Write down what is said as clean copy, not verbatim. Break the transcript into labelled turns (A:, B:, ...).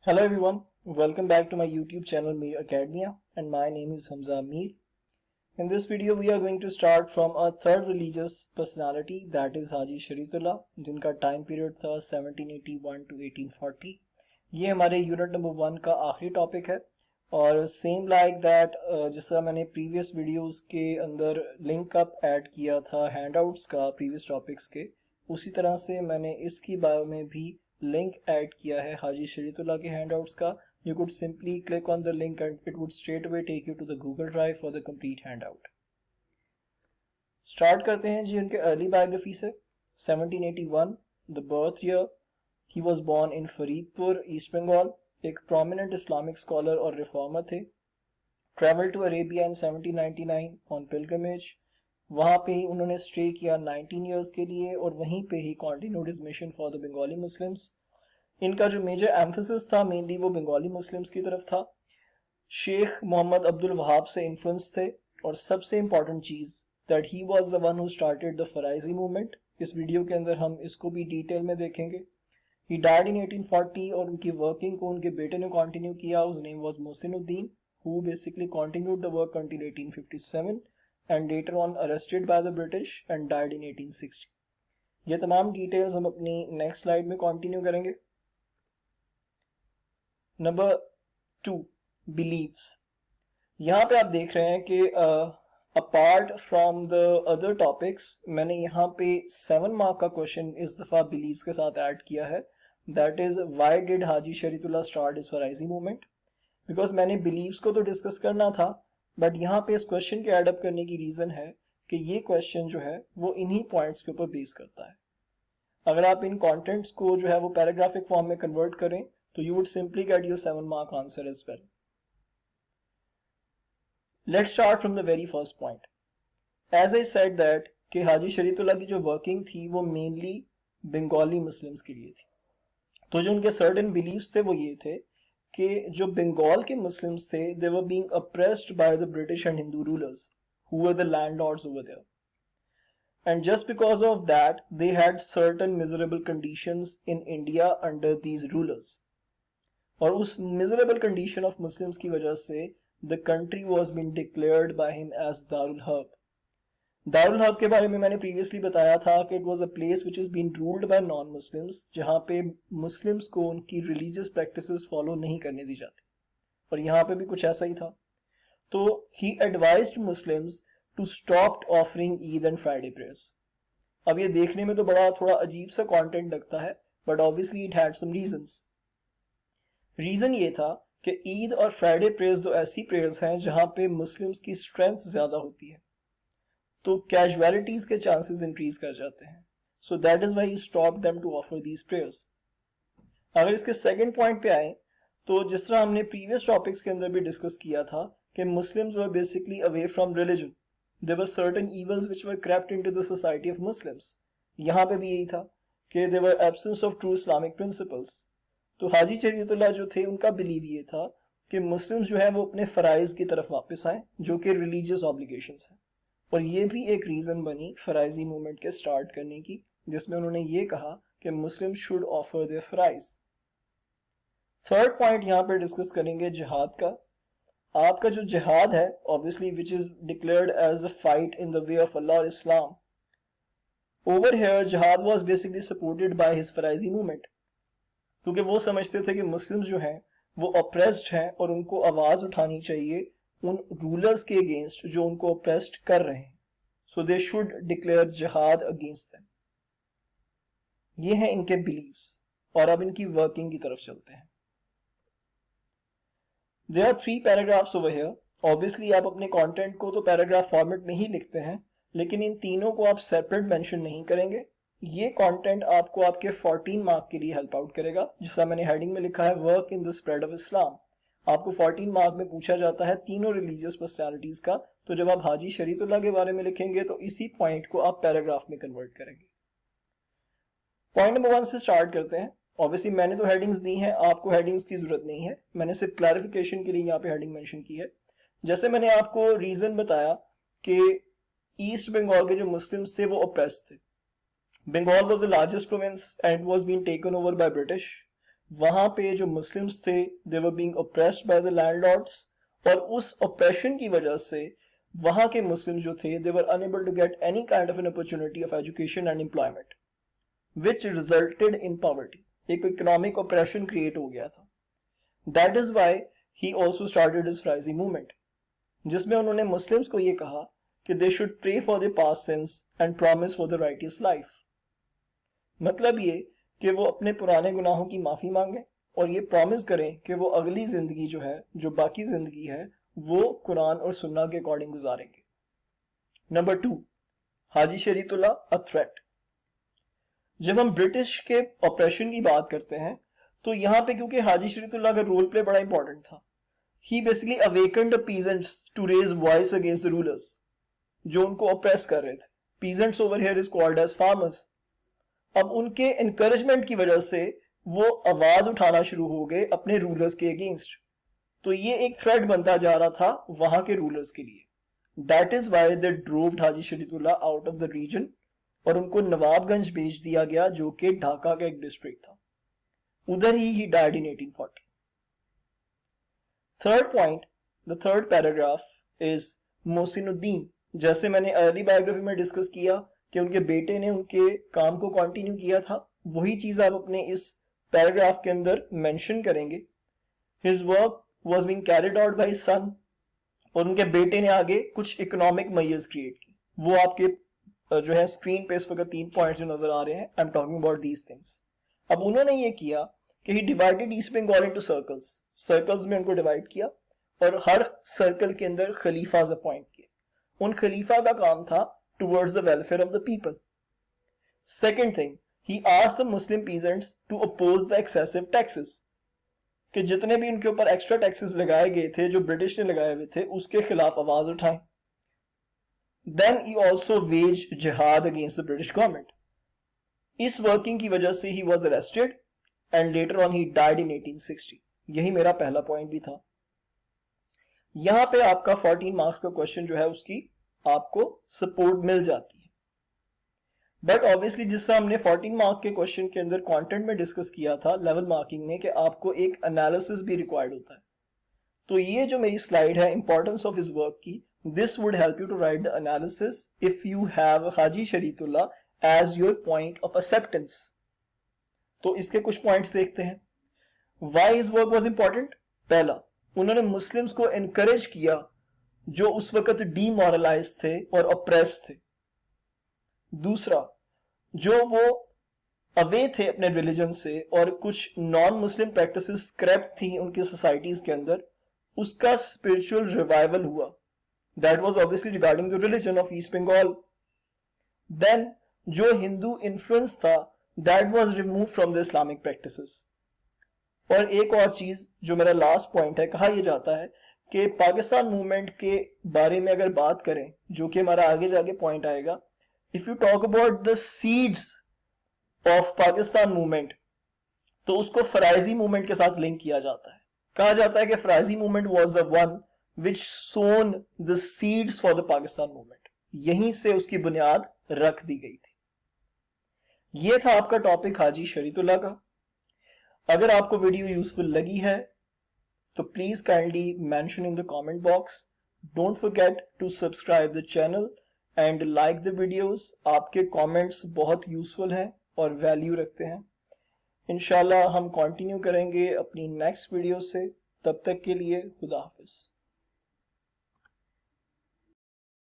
A: Hello everyone, welcome back to my YouTube channel Mir Academia, and my name is Hamza Mir. In this video we are going to start from a third religious personality, that is Haji Shariatullah, जिनका time period था 1781 to 1840. ये हमारे unit number 1 का आखिरी topic है और same like that जैसा मैंने प्रीवियस वीडियोस के अंदर लिंक अप ऐड किया था हैंडआउट्स का प्रीवियस टॉपिक्स के, उसी तरह से मैंने इसकी बायो में भी लिंक ऐड किया है हाजी शरीयतुल्लाह के हैंडआउट्स का. You could simply click on the link and it would straight away take you to the Google Drive for the complete handout. Start करते हैं जी उनके अर्ली बायोग्राफी से. 1781 the birth year. He was born in Faridpur, East Bengal. एक prominent Islamic scholar और reformer थे. Travel to Arabia in 1799 on pilgrimage. वहाँ पे ही उन्होंने स्टे किया 19 ईयर्स के लिए और वहीं पे ही continued his mission for the Bengali Muslims. इनका जो मेजर एम्फेसिस था मेनली वो बंगाली मुस्लिम्स की तरफ था. शेख मोहम्मद अब्दुल वहाब से इन्फ्लुएंस थे और सबसे इम्पॉर्टेंट चीज that he was the one who started the Faraizi movement. इस वीडियो के अंदर हम इसको भी डिटेल में देखेंगे. ही डाइड इन 1840 और उनकी वर्किंग को उनके बेटे ने कंटिन्यू किया. उस name was Mohsinuddin who basically continued the work until 1857 and later on arrested by the British and died in 1860. ये तमाम डिटेल्स हम अपनी नेक्स्ट स्लाइड में कंटिन्यू करेंगे. Number 2 believes. यहाँ पे आप देख रहे हैं कि apart from the other topics मैंने यहाँ पे 7 मार्क का क्वेश्चन इस दफा बिलीव्स के साथ ऐड किया है. That is why did Haji Shariatullah start his Faraizi movement. Because मैंने बिलीव्स को तो डिस्कस करना था बट यहाँ पे इस क्वेश्चन के एडअप करने की रीजन है कि ये क्वेश्चन जो है वो इन्हीं पॉइंट्स के ऊपर बेस करता है. अगर आप इन कंटेंट्स को जो है वो पैराग्राफिक फॉर्म में कन्वर्ट करें तो you would simply get your 7 mark answer as well. Let's start from the very first point. As I said that कि हाजी शरीयतुल्लाह की जो वर्किंग थी वो मेनली बंगाली मुस्लिम्स के लिए थी. तो जो उनके सर्टेन बिलीव्स थे वो ये थे कि जो बंगाल के मुस्लिम्स थे they were being oppressed by the British and Hindu rulers who were the landlords over there, and just because of that they had certain miserable conditions in India under these rulers. और उस miserable condition of Muslims की वजह से the country was being declared by him as दारुल हर्ब. दारुल हर्ब के बारे में मैंने प्रीवियसली बताया था कि it was a place which is been ruled by non Muslims, जहां पे मुस्लिम्स को उनकी रिलीजियस प्रैक्टिसेस फॉलो नहीं करने दी जाती. और यहाँ पे भी कुछ ऐसा ही था. तो he advised Muslims to stop offering Eid and Friday prayers. अब ये देखने में तो बड़ा थोड़ा अजीब सा कंटेंट लगता है but obviously it had some reasons. Reason ये था कि ईद और फ्राइडे प्रेयर्स दो ऐसी प्रेयर्स हैं जहां पे मुस्लिम्स की स्ट्रेंथ ज्यादा होती है तो कैजुअलिटीज के चांसेस इंक्रीज कर जाते हैं. So that is why he stopped them to offer these prayers. अगर इसके सेकंड पॉइंट पे आए तो जिस तरह हमने प्रीवियस टॉपिक्स के अंदर भी डिस्कस किया था कि Muslims were basically away from religion. There were certain evils which were crept into the society of Muslims. यहाँ पे भी यही था कि there were absence of true Islamic principles. तो हाजी शरीयतुल्लाह जो थे उनका बिलीव ये था कि मुस्लिम्स जो है वो अपने फराइज की तरफ वापस आए जो कि रिलीजियस ऑब्लिगेशंस हैं. और ये भी एक रीजन बनी फराइजी मूवमेंट के स्टार्ट करने की जिसमें उन्होंने ये कहा कि मुस्लिम शुड ऑफर देयर फराइज. थर्ड पॉइंट यहाँ पे डिस्कस करेंगे जिहाद का. आपका जो जिहाद है obviously which is declared as a fight in the way of Allah और इस्लाम. Over here jihad was basically supported by his Faraizi movement क्योंकि वो समझते थे कि मुस्लिम्स जो हैं वो ऑप्रेस्ड हैं और उनको आवाज उठानी चाहिए उन रूलर्स के अगेंस्ट जो उनको ऑप्रेस्ड कर रहे हैं. सो दे शुड डिक्लेयर जिहाद अगेंस्ट देम. ये हैं इनके बिलीव्स. और अब इनकी वर्किंग की तरफ चलते हैं. There are 3 paragraphs over here. Obviously आप अपने कंटेंट को तो पैराग्राफ फॉर्मेट में ही लिखते हैं लेकिन इन तीनों को आप सेपरेट मेंशन नहीं करेंगे. ये कंटेंट आपको आपके 14 मार्क के लिए हेल्प आउट करेगा. जैसा मैंने हेडिंग में लिखा है work in the spread of Islam. आपको 14 मार्क में पूछा जाता है तीनों रिलीजियस पर्सनालिटीज का. तो जब आप हाजी शरीयतुल्लाह के बारे में लिखेंगे तो इसी पॉइंट को आप पैराग्राफ में कन्वर्ट करेंगे. पॉइंट नंबर 1 से स्टार्ट करते हैं. ऑब्वियसली मैंने तो हेडिंग्स दी हैं, आपको हेडिंग्स की जरूरत नहीं है. मैंने सिर्फ क्लैरिफिकेशन के लिए यहाँ पे हेडिंग मेंशन की है. जैसे मैंने आपको रीजन बताया कि ईस्ट बंगाल के जो मुस्लिम्स थे वो ऑप्रेस्ड थे. Bengal was the largest province and was being taken over by British. وہاں پہ جو مسلمز تھے they were being oppressed by the landlords, اور اس oppression کی وجہ سے وہاں کے مسلم جو تھے they were unable to get any kind of an opportunity of education and employment, which resulted in poverty. ایک economic oppression create ہو گیا تھا. That is why he also started his Frizy movement, جس میں انہوں نے مسلمز کو یہ کہا کہ they should pray for their past sins and promise for the righteous life. مطلب یہ کہ وہ اپنے پرانے گناہوں کی معافی مانگیں اور یہ پرومس کریں کہ وہ اگلی زندگی جو ہے، جو باقی زندگی ہے، وہ قرآن اور سنہ کے اکارڈنگ گزاریں گے. نمبر 2، حاجی شریعت اللہ a threat. جب ہم برٹش کے آپریشن کی بات کرتے ہیں تو یہاں پہ کیونکہ حاجی شریعت اللہ کا رول پلے بڑا امپورٹنٹ تھا. He basically awakened the peasants to raise voice against the rulers جو ان کو oppress کر رہے تھے. Peasants over here is called as farmers. اب ان کے انکریجمنٹ کی وجہ سے وہ آواز اٹھانا شروع ہو گئے اپنے رولرز کے اگینسٹ. تو یہ ایک تھریٹ بنتا جا رہا تھا وہاں کے رولرز کے لیے. That is why they drove حاجی شریعت اللہ out of the region اور ان کو نواب گنج بھیج دیا گیا جو کہ ڈھاکہ کا ایک ڈسٹرکٹ تھا. ادھر ہی died in 1840. Third point, the third paragraph is محسن الدین. جیسے میں نے ارلی بایوگرافی میں ڈسکس کیا کہ ان کے بیٹے نے ان کے کام کو کنٹینیو کیا تھا، وہی چیز آپ اپنے اس پیراگراف کے اندر مینشن کریں گے. His work was being carried out by his son, اور ان کے بیٹے نے آگے کچھ اکنامک میئرز کریٹ کی. وہ آپ کے جو ہے اسکرین پہ اس وقت 3 پوائنٹس جو نظر آ رہے ہیں. I'm talking about these things. اب انہوں نے یہ کیا کہ he divided East Bengal into circles. Circles میں ان کو ڈیوائڈ کیا اور ہر سرکل کے اندر خلیفاز اپوائنٹ کیے. ان خلیفہ کا کام تھا towards the welfare of the people. Second thing, he asked the Muslim peasants to oppose the excessive taxes. کہ جتنے بھی ان کے اوپر ایکسٹرا ٹیکسز لگائے گئے تھے جو برٹش نے لگائے ہوئے تھے اس کے خلاف آواز اٹھائیں. Then he also waged jihad against the British government. اس ورکنگ کی وجہ سے he was arrested and later on he died in 1860. یہی میرا پہلا پوائنٹ بھی تھا. یہاں پہ آپ کا 14 مارکس کا کوشچن جو ہے اس کی آپ کو سپورٹ مل جاتی ہے. بٹ obviously جس سے ہم نے 14 مارک کے کوشچن کے اندر کانٹینٹ میں ڈسکس کیا تھا لیول مارکنگ میں کہ آپ کو ایک انالیسس بھی ریکوائرڈ ہوتا ہے. تو یہ جو میری سلائیڈ ہے امپورٹنس آف ہز ورک کی، this would help you to write the analysis if you have حاجی شریعت اللہ as your point of acceptance. تو اس کے کچھ پوائنٹس دیکھتے ہیں. Why his work was important? پہلا، انہوں نے مسلمز کو انکریج کیا جو اس وقت ڈی مورلائز تھے اور اپریس تھے. دوسرا، جو وہ اوے تھے اپنے ریلیجن سے اور کچھ نان مسلم پریکٹسز اسکریپ تھیں ان کی سوسائٹیز کے اندر، اس کا اسپرچل ریوائول ہوا. That was obviously regarding the religion of East Bengal. Then جو ہندو انفلوئنس تھا that was removed from the Islamic practices. اور ایک اور چیز جو میرا لاسٹ پوائنٹ ہے، کہا یہ جاتا ہے کہ پاکستان موومنٹ کے بارے میں اگر بات کریں جو کہ ہمارا آگے جا کے پوائنٹ آئے گا، if you talk about the seeds of Pakistan movement تو اس کو فرائضی موومنٹ کے ساتھ لنک کیا جاتا ہے. کہا جاتا ہے کہ فرائضی movement was the one which sown the seeds for the Pakistan movement. یہیں سے اس کی بنیاد رکھ دی گئی تھی. یہ تھا آپ کا ٹاپک حاجی شریعت اللہ کا. اگر آپ کو ویڈیو یوزفل لگی ہے تو please kindly mention in the comment box. Don't forget to subscribe the channel and like the videos. آپ کے کامنٹس بہت یوزفل ہیں اور ویلیو رکھتے ہیں. انشاءاللہ ہم کنٹینیو کریں گے اپنی نیکسٹ ویڈیو سے. تب تک کے لیے خدا حافظ.